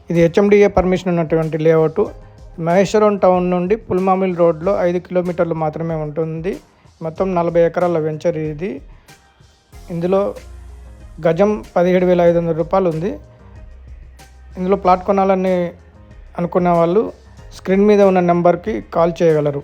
ఇది HMDA permission ఉన్నటువంటి layout. Maheshwaram town నుండి పుల్మామిల్ రోడ్లో 5 కిలోమీటర్లు మాత్రమే ఉంటుంది. మొత్తం 40 ఎకరాల వెంచర్ ఇది. ఇందులో గజం 17,500 రూపాయలు ఉంది. ఇందులో ప్లాట్ కొనాలని అనుకున్న వాళ్ళు స్క్రీన్ మీద ఉన్న నెంబర్కి కాల్ చేయగలరు.